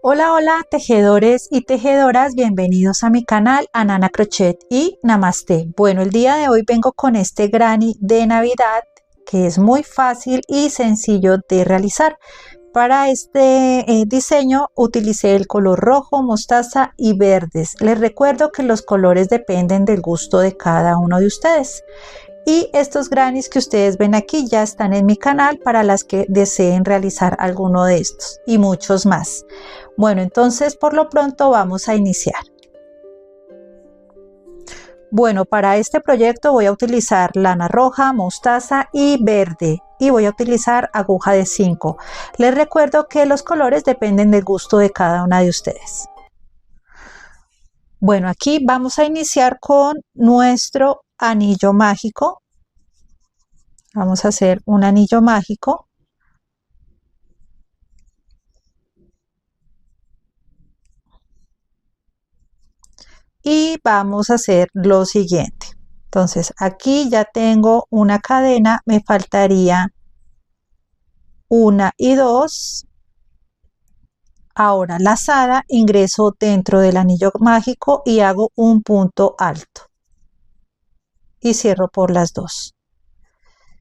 Hola, hola, tejedores y tejedoras, bienvenidos a mi canal Anana Crochet y Namaste. Bueno, el día de hoy vengo con este granny de Navidad que es muy fácil y sencillo de realizar. Para este diseño utilicé el color rojo, mostaza y verdes. Les recuerdo que los colores dependen del gusto de cada uno de ustedes. Y estos grannies que ustedes ven aquí ya están en mi canal para las que deseen realizar alguno de estos y muchos más. Bueno, entonces por lo pronto vamos a iniciar. Bueno, para este proyecto voy a utilizar lana roja, mostaza y verde y voy a utilizar aguja de 5. Les recuerdo que los colores dependen del gusto de cada una de ustedes. Bueno, aquí vamos a iniciar con nuestro anillo mágico. Vamos a hacer un anillo mágico. Y vamos a hacer lo siguiente. Entonces aquí ya tengo una cadena, me faltaría una y dos. Ahora lazada, ingreso dentro del anillo mágico y hago un punto alto y cierro por las dos.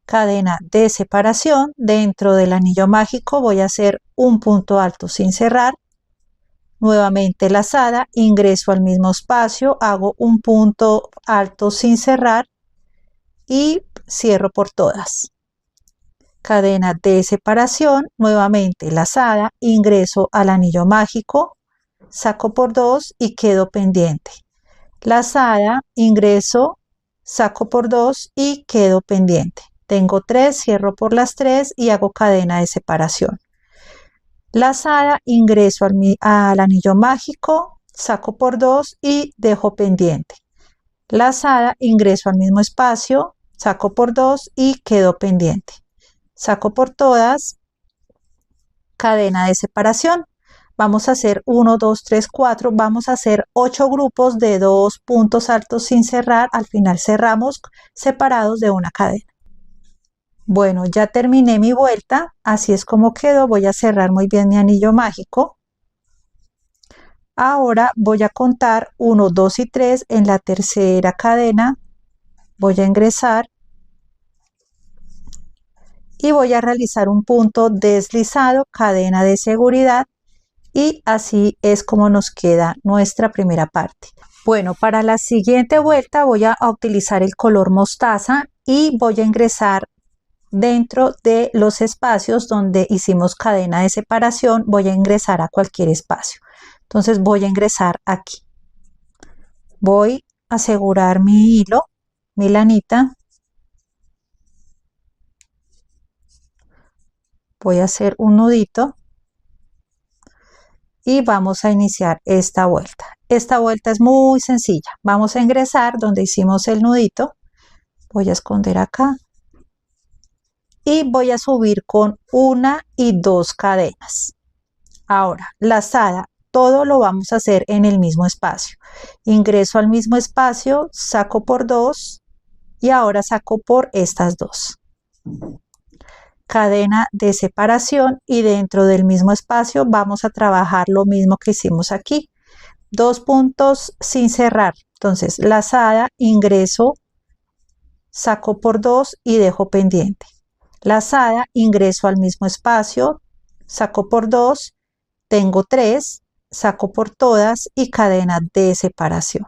Cadena de separación, dentro del anillo mágico voy a hacer un punto alto sin cerrar. Nuevamente lazada, ingreso al mismo espacio, hago un punto alto sin cerrar y cierro por todas. Cadena de separación, nuevamente lazada, ingreso al anillo mágico, saco por dos y quedo pendiente. Lazada, ingreso, saco por dos y quedo pendiente. Tengo 3, cierro por las 3 y hago cadena de separación. Lazada, ingreso al anillo mágico, saco por 2 y dejo pendiente. Lazada, ingreso al mismo espacio, saco por 2 y quedo pendiente. Saco por todas, cadena de separación. Vamos a hacer 1, 2, 3, 4, vamos a hacer 8 grupos de 2 puntos altos sin cerrar. Al final cerramos separados de una cadena. Bueno, ya terminé mi vuelta, así es como quedó. Voy a cerrar muy bien mi anillo mágico. Ahora voy a contar 1, 2 y 3 en la tercera cadena. Voy a ingresar y voy a realizar un punto deslizado, cadena de seguridad, y así es como nos queda nuestra primera parte. Bueno, para la siguiente vuelta voy a utilizar el color mostaza y voy a ingresar dentro de los espacios donde hicimos cadena de separación. Voy a ingresar a cualquier espacio. Entonces voy a ingresar aquí. Voy a asegurar mi hilo, mi lanita. Voy a hacer un nudito y vamos a iniciar esta vuelta. Esta vuelta es muy sencilla. Vamos a ingresar donde hicimos el nudito. Voy a esconder acá y voy a subir con 1 y 2 cadenas. Ahora, lazada, todo lo vamos a hacer en el mismo espacio. Ingreso al mismo espacio, saco por 2 y ahora saco por estas 2. Cadena de separación y dentro del mismo espacio vamos a trabajar lo mismo que hicimos aquí. 2 puntos sin cerrar. Entonces, lazada, ingreso, saco por 2 y dejo pendiente. Lazada, ingreso al mismo espacio, saco por 2, tengo 3, saco por todas y cadena de separación.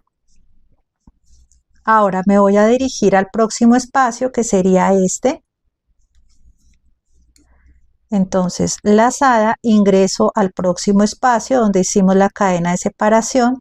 Ahora me voy a dirigir al próximo espacio, que sería este. Entonces, lazada, ingreso al próximo espacio donde hicimos la cadena de separación,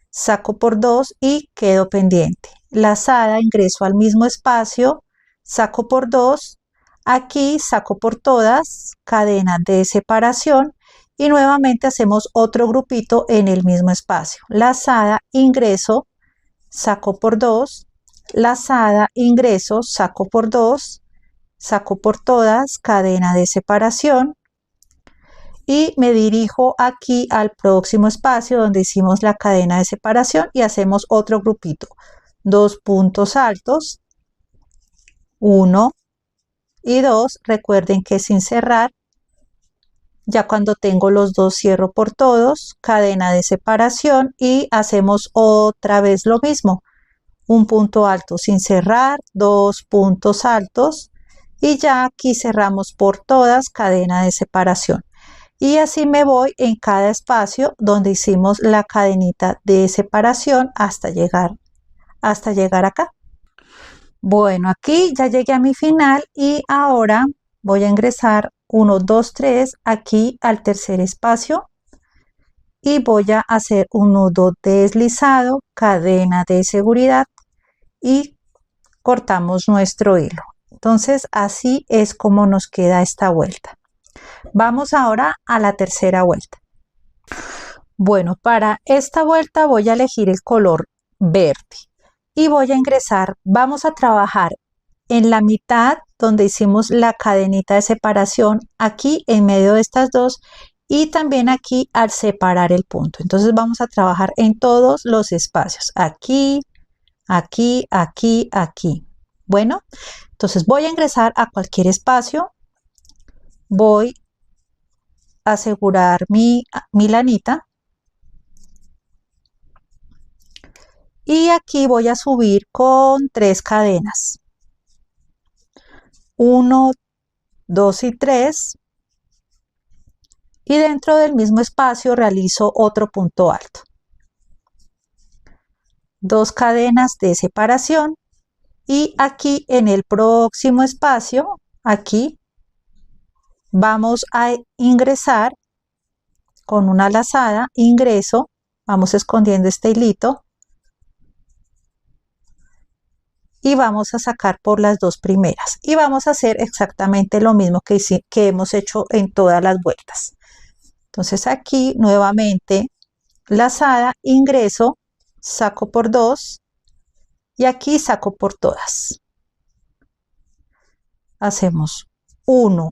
saco por 2 y quedo pendiente. Lazada, ingreso al mismo espacio, saco por 2, aquí saco por todas, cadena de separación y nuevamente hacemos otro grupito en el mismo espacio. Lazada, ingreso, saco por 2, lazada, ingreso, saco por 2, saco por todas, cadena de separación y me dirijo aquí al próximo espacio donde hicimos la cadena de separación y hacemos otro grupito. 2 puntos altos, 1 y 2, recuerden que sin cerrar, Ya cuando tengo los dos cierro por todos, cadena de separación y hacemos otra vez lo mismo. Un punto alto sin cerrar, dos puntos altos y ya aquí cerramos por todas, cadena de separación. Y así me voy en cada espacio donde hicimos la cadenita de separación hasta llegar acá. Bueno, aquí ya llegué a mi final y ahora voy a ingresar 1, 2, 3 aquí al tercer espacio y voy a hacer un nudo deslizado, cadena de seguridad y cortamos nuestro hilo. Entonces así es como nos queda esta vuelta. Vamos ahora a la tercera vuelta. Bueno, para esta vuelta voy a elegir el color verde y voy a ingresar, vamos a trabajar en la mitad donde hicimos la cadenita de separación, aquí en medio de estas dos y también aquí al separar el punto. Entonces vamos a trabajar en todos los espacios, aquí, aquí, aquí, aquí. Bueno, entonces voy a ingresar a cualquier espacio, voy a asegurar mi lanita y aquí voy a subir con 3 cadenas. 1, 2 y 3 y dentro del mismo espacio realizo otro punto alto. 2 cadenas de separación y aquí en el próximo espacio, aquí vamos a ingresar con una lazada, ingreso, vamos escondiendo este hilito y vamos a sacar por las dos primeras y vamos a hacer exactamente lo mismo que hemos hecho en todas las vueltas. Entonces aquí nuevamente lazada, ingreso, saco por 2 y aquí saco por todas. Hacemos 1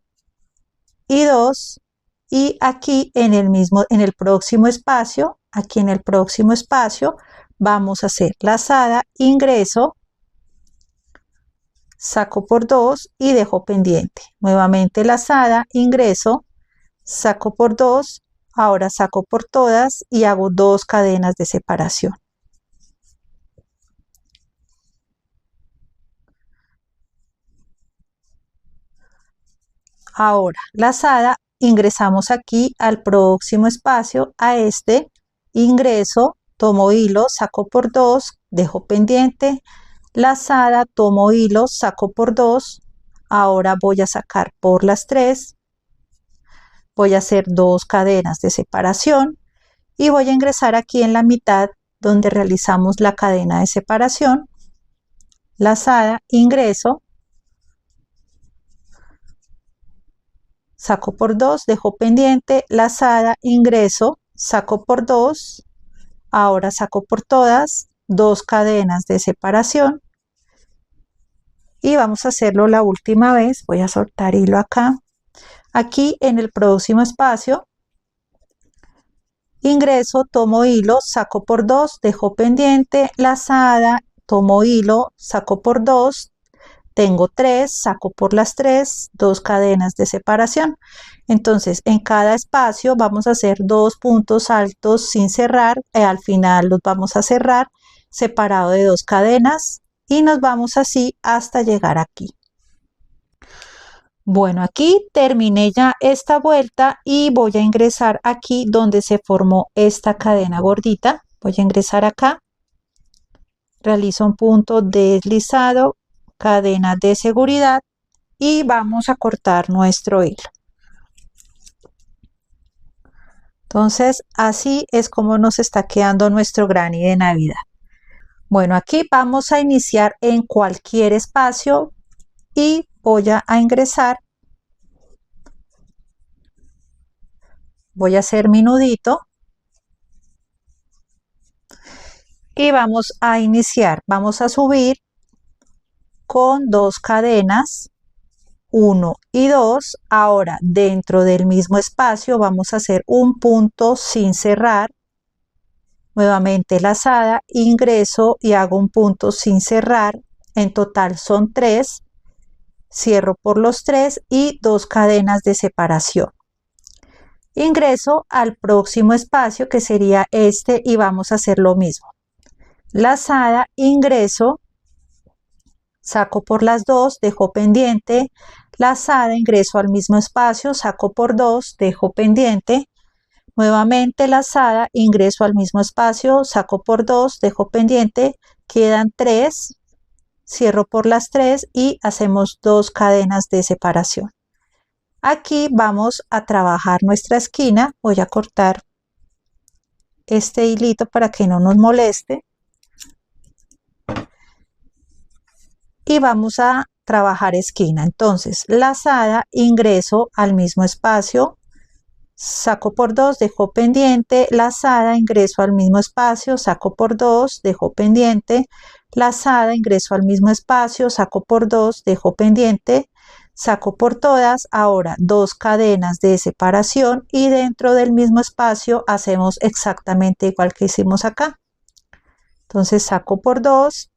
y 2 y aquí en el próximo espacio, aquí en el próximo espacio vamos a hacer lazada, ingreso, saco por 2 y dejo pendiente. Nuevamente lazada, ingreso, saco por 2, ahora saco por todas y hago 2 cadenas de separación. Ahora lazada, ingresamos aquí al próximo espacio, a este, ingreso, tomo hilo, saco por 2, dejo pendiente, lazada, tomo hilo, saco por 2, ahora voy a sacar por las 3, voy a hacer 2 cadenas de separación y voy a ingresar aquí en la mitad donde realizamos la cadena de separación, lazada, ingreso, saco por 2, dejo pendiente, lazada, ingreso, saco por 2, ahora saco por todas, 2 cadenas de separación y vamos a hacerlo la última vez. Voy a soltar hilo acá, aquí en el próximo espacio, ingreso, tomo hilo, saco por 2, dejo pendiente, lazada, tomo hilo, saco por 2, tengo 3, saco por las 3, 2 cadenas de separación. Entonces en cada espacio vamos a hacer 2 puntos altos sin cerrar, al final los vamos a cerrar separado de 2 cadenas y nos vamos así hasta llegar aquí. Bueno, aquí terminé ya esta vuelta y voy a ingresar aquí donde se formó esta cadena gordita. Voy a ingresar acá, realizo un punto deslizado, cadena de seguridad y vamos a cortar nuestro hilo. Entonces así es como nos está quedando nuestro granny de Navidad. Bueno, aquí vamos a iniciar en cualquier espacio y voy a ingresar, voy a hacer mi nudito y vamos a iniciar, vamos a subir con 2 cadenas, 1 y 2. Ahora dentro del mismo espacio vamos a hacer un punto sin cerrar, nuevamente lazada, ingreso y hago un punto sin cerrar, en total son 3, cierro por los 3 y 2 cadenas de separación. Ingreso al próximo espacio que sería este y vamos a hacer lo mismo. Lazada, ingreso, saco por las dos, dejo pendiente, lazada, ingreso al mismo espacio, saco por dos, dejo pendiente, nuevamente lazada, ingreso al mismo espacio, saco por dos, dejo pendiente, quedan 3, cierro por las 3 y hacemos 2 cadenas de separación. Aquí vamos a trabajar nuestra esquina, voy a cortar este hilito para que no nos moleste. Y vamos a trabajar esquina. Entonces, lazada, ingreso al mismo espacio, saco por 2, dejo pendiente, lazada, ingreso al mismo espacio, saco por 2, dejo pendiente, lazada, ingreso al mismo espacio, saco por 2, dejo pendiente, saco por todas, ahora 2 cadenas de separación y dentro del mismo espacio hacemos exactamente igual que hicimos acá. Entonces saco por 2,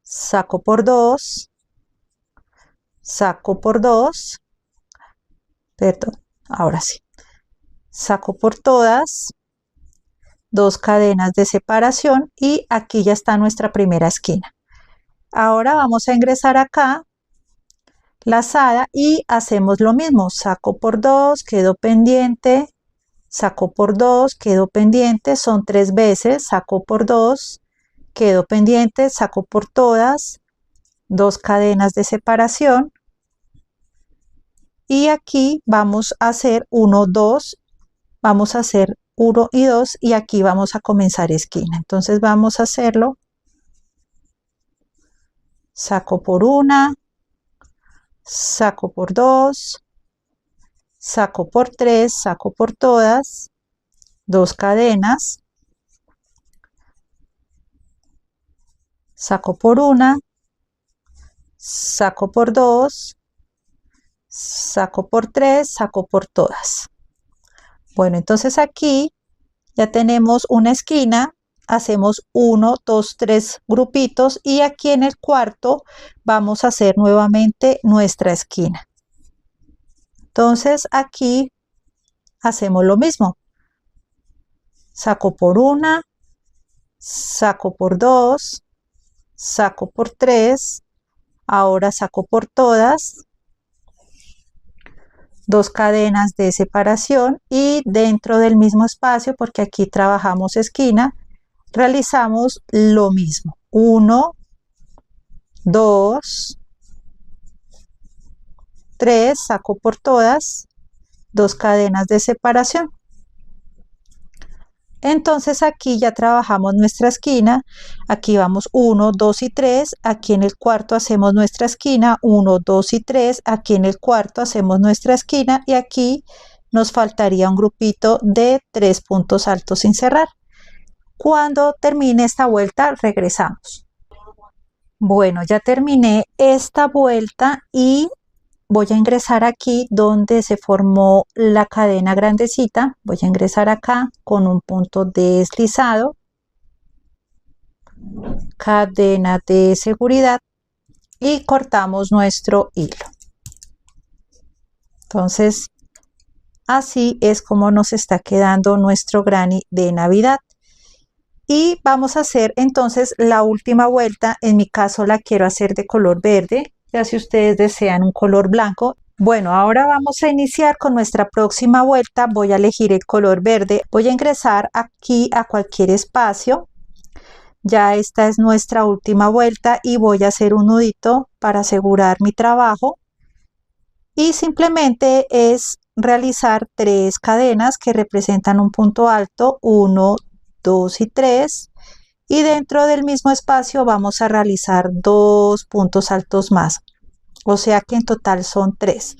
saco por 2, saco por 2, perdón, ahora sí, saco por todas, 2 cadenas de separación y aquí ya está nuestra primera esquina. Ahora vamos a ingresar acá, lazada y hacemos lo mismo, saco por 2, quedo pendiente, saco por 2, quedo pendiente, son 3 veces, saco por 2, quedo pendiente, saco por todas, 2 cadenas de separación y aquí vamos a hacer 1, 2, vamos a hacer 1 y 2 y aquí vamos a comenzar esquina. Entonces vamos a hacerlo, saco por 1, saco por 2, saco por 3, saco por todas, 2 cadenas, saco por 1, saco por 2, saco por 3, saco por todas. Bueno, entonces aquí ya tenemos una esquina, hacemos 1, 2, 3 grupitos y aquí en el cuarto vamos a hacer nuevamente nuestra esquina. Entonces aquí hacemos lo mismo, saco por 1, saco por 2, saco por 3, ahora saco por todas, 2 cadenas de separación y dentro del mismo espacio, porque aquí trabajamos esquina, realizamos lo mismo, 1, 2, 3, saco por todas, 2 cadenas de separación. Entonces aquí ya trabajamos nuestra esquina, aquí vamos 1, 2 y 3, aquí en el cuarto hacemos nuestra esquina, 1, 2 y 3, aquí en el cuarto hacemos nuestra esquina y aquí nos faltaría un grupito de 3 puntos altos sin cerrar. Cuando termine esta vuelta regresamos. Bueno, ya terminé esta vuelta y voy a ingresar aquí donde se formó la cadena grandecita, voy a ingresar acá con un punto deslizado, cadena de seguridad y cortamos nuestro hilo. Entonces así es como nos está quedando nuestro granny de Navidad. Y vamos a hacer entonces la última vuelta, en mi caso la quiero hacer de color verde, ya si ustedes desean un color blanco. Bueno, ahora vamos a iniciar con nuestra próxima vuelta, voy a elegir el color verde, voy a ingresar aquí a cualquier espacio, ya esta es nuestra última vuelta y voy a hacer un nudito para asegurar mi trabajo y simplemente es realizar 3 cadenas que representan un punto alto, 1, 2 y 3 y dentro del mismo espacio vamos a realizar 2 puntos altos más, o sea que en total son 3.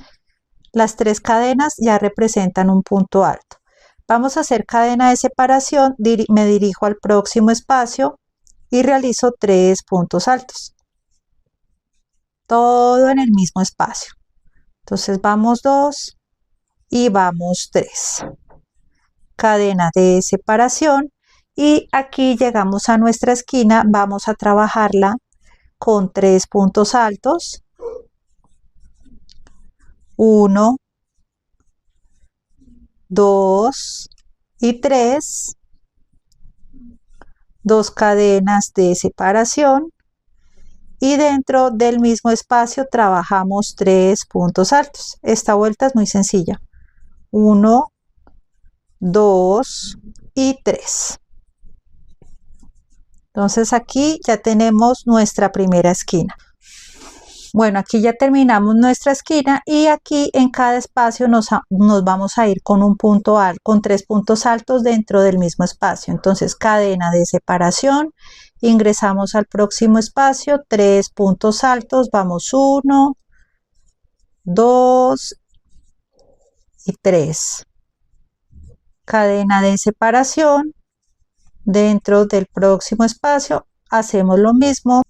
Las 3 cadenas ya representan un punto alto. Vamos a hacer cadena de separación, me dirijo al próximo espacio y realizo 3 puntos altos. Todo en el mismo espacio. Entonces vamos 2 y vamos 3. Cadena de separación. Y aquí llegamos a nuestra esquina, vamos a trabajarla con 3 puntos altos, 1, 2 y 3, 2 cadenas de separación y dentro del mismo espacio trabajamos 3 puntos altos. Esta vuelta es muy sencilla. 1, 2 y 3. Entonces aquí ya tenemos nuestra primera esquina. Bueno, aquí ya terminamos nuestra esquina y aquí en cada espacio nos vamos a ir con un punto alto, con 3 puntos altos dentro del mismo espacio. Entonces, cadena de separación, ingresamos al próximo espacio, 3 puntos altos, vamos 1, 2 y 3. Cadena de separación, dentro del próximo espacio hacemos lo mismo.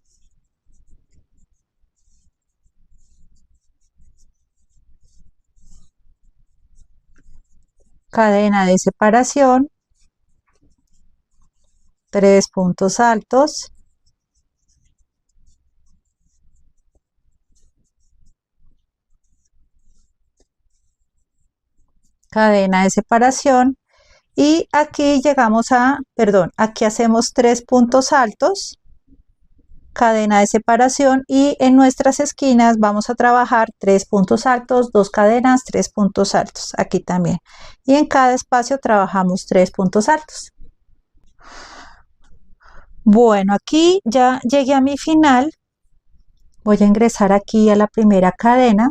Cadena de separación, 3 puntos altos, cadena de separación y aquí llegamos a, perdón, aquí hacemos 3 puntos altos, cadena de separación y en nuestras esquinas vamos a trabajar 3 puntos altos, 2 cadenas, 3 puntos altos, aquí también. Y en cada espacio trabajamos 3 puntos altos. Bueno, aquí ya llegué a mi final. Voy a ingresar aquí a la primera cadena.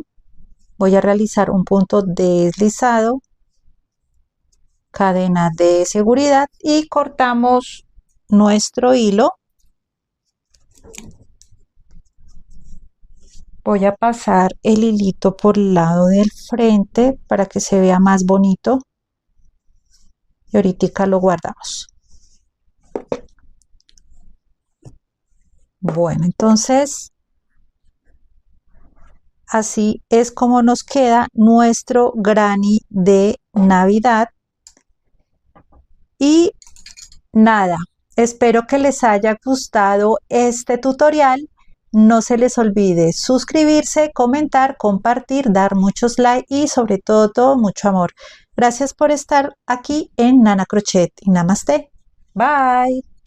Voy a realizar un punto deslizado, cadena de seguridad y cortamos nuestro hilo. Voy a pasar el hilito por el lado del frente para que se vea más bonito y ahorita lo guardamos. Bueno, entonces así es como nos queda nuestro granny de Navidad. Y nada, espero que les haya gustado este tutorial. No se les olvide suscribirse, comentar, compartir, dar muchos likes y sobre todo mucho amor. Gracias por estar aquí en Nana Crochet y Namaste. Bye.